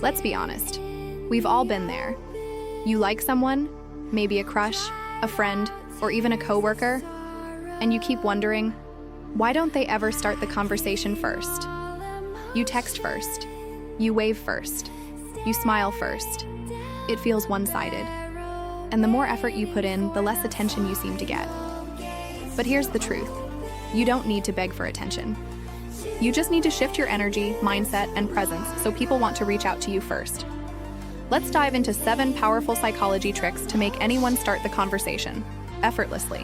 Let's be honest. We've all been there. You like someone, maybe a crush, a friend, or even a coworker, and you keep wondering, why don't they ever start the conversation first? You text first. You wave first. You smile first. It feels one-sided. And the more effort you put in, the less attention you seem to get. But here's the truth. You don't need to beg for attention. You just need to shift your energy, mindset, and presence so people want to reach out to you first. Let's dive into 7 powerful psychology tricks to make anyone start the conversation, effortlessly.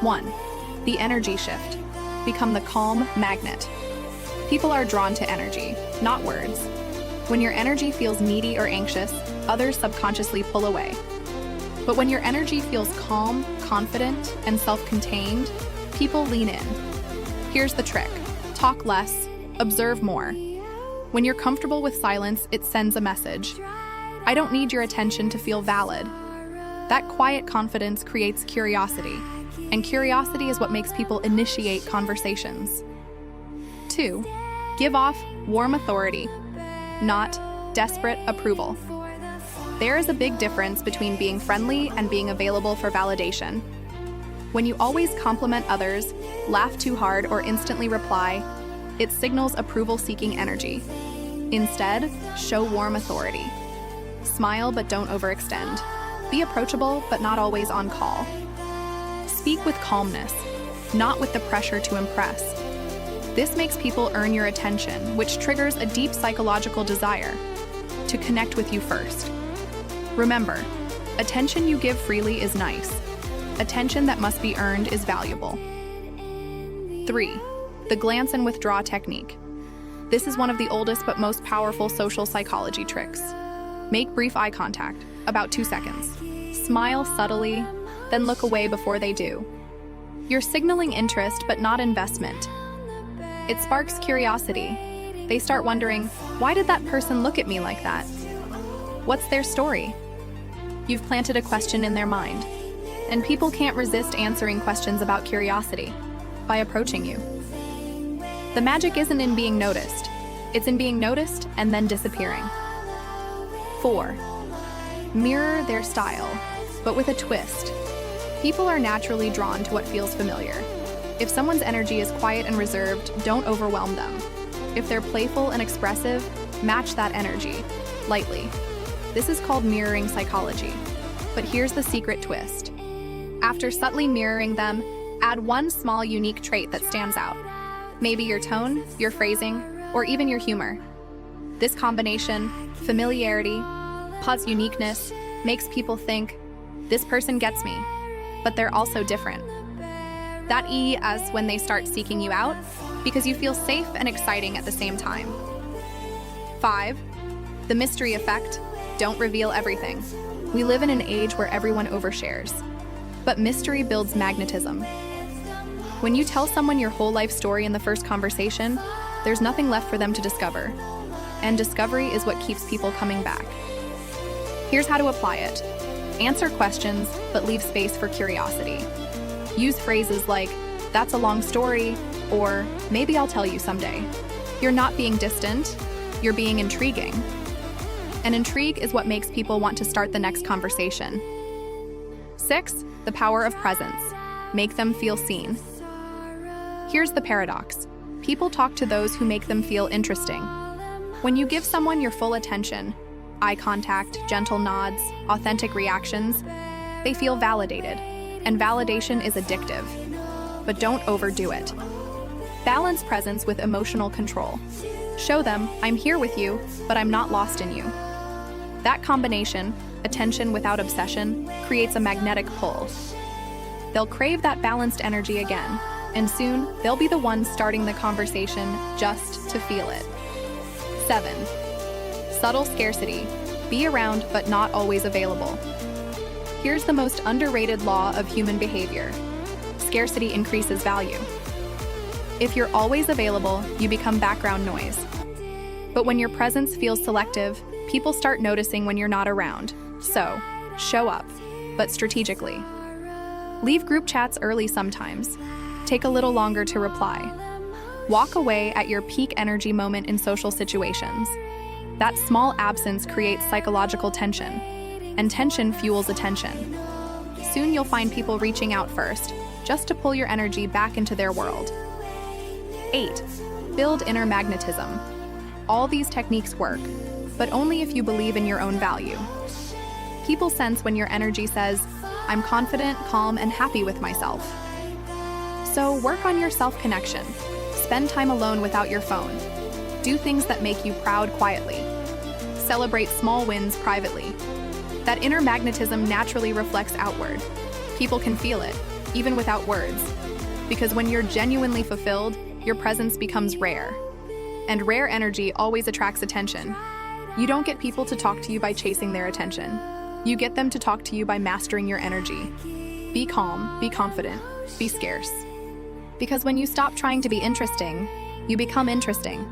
1. The energy shift. Become the calm magnet. People are drawn to energy, not words. When your energy feels needy or anxious, others subconsciously pull away. But when your energy feels calm, confident, and self-contained, people lean in. Here's the trick. Talk less, observe more. When you're comfortable with silence, it sends a message. I don't need your attention to feel valid. That quiet confidence creates curiosity, and curiosity is what makes people initiate conversations. 2. Give off warm authority, not desperate approval. There is a big difference between being friendly and being available for validation. When you always compliment others, laugh too hard, or instantly reply, it signals approval-seeking energy. Instead, show warm authority. Smile but don't overextend. Be approachable but not always on call. Speak with calmness, not with the pressure to impress. This makes people earn your attention, which triggers a deep psychological desire to connect with you first. Remember, attention you give freely is nice. Attention that must be earned is valuable. 3. The glance and withdraw technique. This is one of the oldest but most powerful social psychology tricks. Make brief eye contact, about 2 seconds. Smile subtly, then look away before they do. You're signaling interest but not investment. It sparks curiosity. They start wondering, why did that person look at me like that? What's their story? You've planted a question in their mind. And people can't resist answering questions about curiosity by approaching you. The magic isn't in being noticed. It's in being noticed and then disappearing. 4. Mirror their style, but with a twist. People are naturally drawn to what feels familiar. If someone's energy is quiet and reserved, don't overwhelm them. If they're playful and expressive, match that energy, lightly. This is called mirroring psychology. But here's the secret twist. After subtly mirroring them, add one small unique trait that stands out. Maybe your tone, your phrasing, or even your humor. This combination, familiarity, plus uniqueness, makes people think, this person gets me, but they're also different. That as when they start seeking you out, because you feel safe and exciting at the same time. 5. The mystery effect. Don't reveal everything. We live in an age where everyone overshares. But mystery builds magnetism. When you tell someone your whole life story in the first conversation, there's nothing left for them to discover. And discovery is what keeps people coming back. Here's how to apply it. Answer questions, but leave space for curiosity. Use phrases like, that's a long story, or maybe I'll tell you someday. You're not being distant, you're being intriguing. And intrigue is what makes people want to start the next conversation. 6. The power of presence. Make them feel seen. Here's the paradox. People talk to those who make them feel interesting. When you give someone your full attention, eye contact, gentle nods, authentic reactions, they feel validated. And validation is addictive. But don't overdo it. Balance presence with emotional control. Show them, I'm here with you, but I'm not lost in you. That combination, attention without obsession, creates a magnetic pull. They'll crave that balanced energy again, and soon they'll be the ones starting the conversation just to feel it. 7. Subtle scarcity. Be around but not always available. Here's the most underrated law of human behavior. Scarcity increases value. If you're always available, you become background noise. But when your presence feels selective, people start noticing when you're not around. So, show up, but strategically. Leave group chats early sometimes. Take a little longer to reply. Walk away at your peak energy moment in social situations. That small absence creates psychological tension, and tension fuels attention. Soon you'll find people reaching out first, just to pull your energy back into their world. 8. Build inner magnetism. All these techniques work, but only if you believe in your own value. People sense when your energy says, "I'm confident, calm, and happy with myself." So work on your self-connection. Spend time alone without your phone. Do things that make you proud quietly. Celebrate small wins privately. That inner magnetism naturally reflects outward. People can feel it, even without words. Because when you're genuinely fulfilled, your presence becomes rare. And rare energy always attracts attention. You don't get people to talk to you by chasing their attention. You get them to talk to you by mastering your energy. Be calm, be confident, be scarce. Because when you stop trying to be interesting, you become interesting.